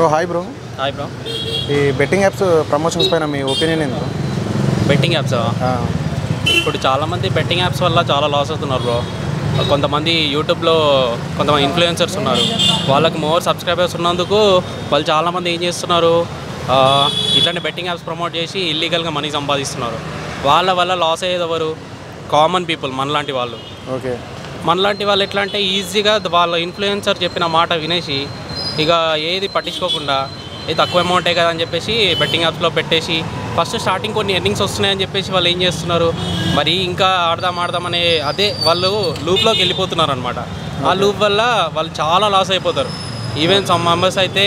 Bro hi bro. Hi bro. ఈ betting apps promotions పైన మీ opinion ఏంటి? బెట్టింగ్ యాప్స్ ఇప్పుడు చాలామంది బెట్టింగ్ యాప్స్ వల్ల చాలా లాస్ అవుతున్నారు బ్రో. కొంతమంది యూట్యూబ్లో కొంతమంది ఇన్ఫ్లుయెన్సర్స్ ఉన్నారు, వాళ్ళకి మోర్ సబ్స్క్రైబర్స్ ఉన్నందుకు వాళ్ళు చాలామంది ఏం చేస్తున్నారు, ఇట్లాంటి బెట్టింగ్ యాప్స్ ప్రమోట్ చేసి ఇల్లీగల్గా మనీ సంపాదిస్తున్నారు. వాళ్ళ వల్ల లాస్ అయ్యేది ఎవరు? కామన్ పీపుల్, మనలాంటి వాళ్ళు. ఓకే, మనలాంటి వాళ్ళు ఎట్లా అంటే ఈజీగా వాళ్ళ ఇన్ఫ్లుయెన్సర్ చెప్పిన మాట వినేసి ఇక ఏది పట్టించుకోకుండా ఇది తక్కువ అమౌంటే కదా అని చెప్పేసి బెట్టింగ్ యాప్స్లో పెట్టేసి ఫస్ట్ స్టార్టింగ్ కొన్ని ఎర్నింగ్స్ వస్తున్నాయని చెప్పేసి వాళ్ళు ఏం చేస్తున్నారు, మరి ఇంకా ఆడదామనే అదే వాళ్ళు లూప్లోకి వెళ్ళిపోతున్నారు అనమాట. ఆ లూప్ వల్ల వాళ్ళు చాలా లాస్ అయిపోతారు. ఈవెన్ సమ్ మెంబర్స్ అయితే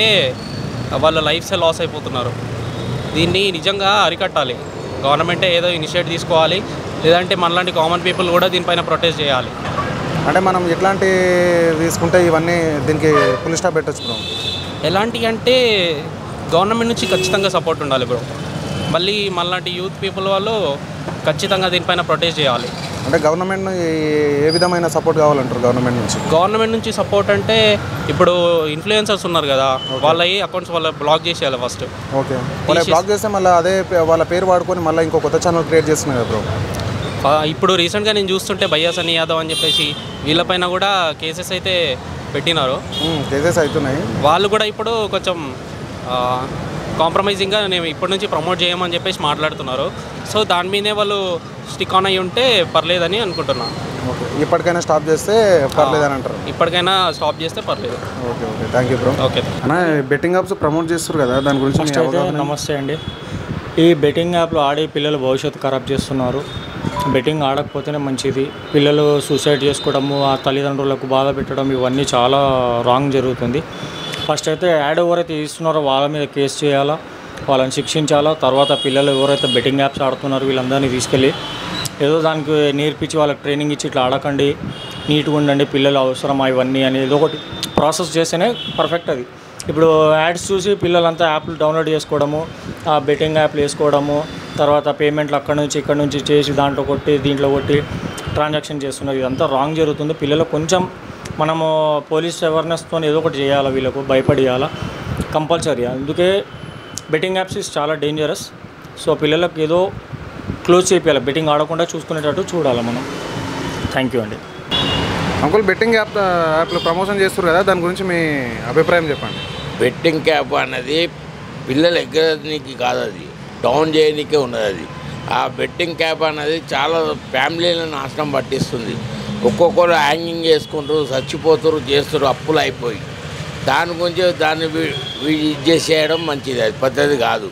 వాళ్ళ లైఫ్సే లాస్ అయిపోతున్నారు. దీన్ని నిజంగా అరికట్టాలి. గవర్నమెంటే ఏదో ఇనిషియేటివ్ తీసుకోవాలి, లేదంటే మనలాంటి కామన్ పీపుల్ కూడా దీనిపైన ప్రొటెస్ట్ చేయాలి. అంటే మనం ఎట్లాంటి తీసుకుంటే ఇవన్నీ దీనికి ఫుల్ స్టాప్ పెట్టచ్చు బ్రో? ఎలాంటి అంటే గవర్నమెంట్ నుంచి ఖచ్చితంగా సపోర్ట్ ఉండాలి బ్రో. మళ్ళీ మనలాంటి యూత్ పీపుల్ వాళ్ళు ఖచ్చితంగా దీనిపైన ప్రొటెస్ట్ చేయాలి. అంటే గవర్నమెంట్ ఏ విధమైన సపోర్ట్ కావాలంటారు గవర్నమెంట్ నుంచి? గవర్నమెంట్ నుంచి సపోర్ట్ అంటే ఇప్పుడు ఇన్ఫ్లుయెన్సర్స్ ఉన్నారు కదా, వాళ్ళ అకౌంట్స్ వాళ్ళ బ్లాక్ చేసేయాలి ఫస్ట్. ఓకే, వాళ్ళ బ్లాక్ చేస్తే మళ్ళీ అదే వాళ్ళ పేరు వాడుకొని మళ్ళీ ఇంకో కొత్త ఛానల్ క్రియేట్ చేస్తున్నారు కదా బ్రో. ఇప్పుడు రీసెంట్గా నేను చూస్తుంటే భయ్యా సన్నీ యాదవ్ అని చెప్పేసి వీళ్ళపైన కూడా కేసెస్ అయితే పెట్టినారు. కేసెస్ అవుతున్నాయి. వాళ్ళు కూడా ఇప్పుడు కొంచెం కాంప్రమైజింగ్గా నేను ఇప్పటి నుంచి ప్రమోట్ చేయమని చెప్పేసి మాట్లాడుతున్నారు. సో దాని మీదే వాళ్ళు స్టిక్ ఆన్ అయ్యి ఉంటే పర్లేదని అనుకుంటున్నాను. ఓకే, ఇప్పటికైనా స్టాప్ చేస్తే పర్లేదని అంటారు? ఇప్పటికైనా స్టాప్ చేస్తే పర్లేదు. Okay okay, thank you bro. Okay అన్న, బెట్టింగ్ యాప్స్ ప్రమోట్ చేస్తారు కదా, దాని గురించి? నమస్తే అండి. ఈ బెట్టింగ్ యాప్లో ఆడే పిల్లలు భవిష్యత్తు ఖరాబ్ చేస్తున్నారు. బెట్టింగ్ ఆడకపోతేనే మంచిది. పిల్లలు సూసైడ్ చేసుకోవడము, ఆ తల్లిదండ్రులకు బాధ పెట్టడం, ఇవన్నీ చాలా రాంగ్ జరుగుతుంది. ఫస్ట్ అయితే యాడ్ ఎవరైతే ఇస్తున్నారో వాళ్ళ మీద కేసు చేయాలా, వాళ్ళని శిక్షించాలా. తర్వాత పిల్లలు ఎవరైతే బెట్టింగ్ యాప్స్ ఆడుతున్నారో వీళ్ళందరినీ తీసుకెళ్ళి ఏదో దానికి నేర్పించి వాళ్ళకి ట్రైనింగ్ ఇచ్చి ఇట్లా ఆడకండి, నీట్గా ఉండండి, పిల్లలు అవసరమా ఇవన్నీ అనేది ఒకటి ప్రాసెస్ చేస్తేనే పర్ఫెక్ట్ అది. ఇప్పుడు యాడ్స్ చూసి పిల్లలంతా యాప్లు డౌన్లోడ్ చేసుకోవడము, ఆ బెట్టింగ్ యాప్లు వేసుకోవడము, తర్వాత పేమెంట్లు అక్కడ నుంచి ఇక్కడ నుంచి చేసి దాంట్లో కొట్టి దీంట్లో కొట్టి ట్రాన్సాక్షన్ చేస్తున్నారు. ఇదంతా రాంగ్ జరుగుతుంది. పిల్లలు కొంచెం మనము పోలీస్ అవేర్నెస్తో ఏదో ఒకటి చేయాలి, వీళ్ళకు భయపడియాలా కంపల్సరీ. అందుకే బెట్టింగ్ యాప్స్ ఇస్ చాలా డేంజరస్. సో పిల్లలకు ఏదో క్లోజ్ చేయాలి, బెట్టింగ్ ఆడకుండా చూసుకునేటట్టు చూడాలి మనం. థ్యాంక్ యూ అండి. అంకుల్, బెట్టింగ్ యాప్లో ప్రమోషన్ చేస్తారు కదా, దాని గురించి మీ అభిప్రాయం చెప్పండి. బెట్టింగ్ యాప్ అనేది పిల్లలు ఎగ్గడానికి కాదు, అది డౌన్ చేయడానికే ఉన్నది. అది ఆ బెట్టింగ్ యాప్ అనేది చాలా ఫ్యామిలీలను నాశనం పట్టిస్తుంది. ఒక్కొక్కరు హ్యాంగింగ్ చేసుకుంటారు, చచ్చిపోతారు, చేస్తారు అప్పులు అయిపోయి. దాని గురించి దాన్ని ఇది చేసేయడం మంచిది, అది పద్ధతి కాదు.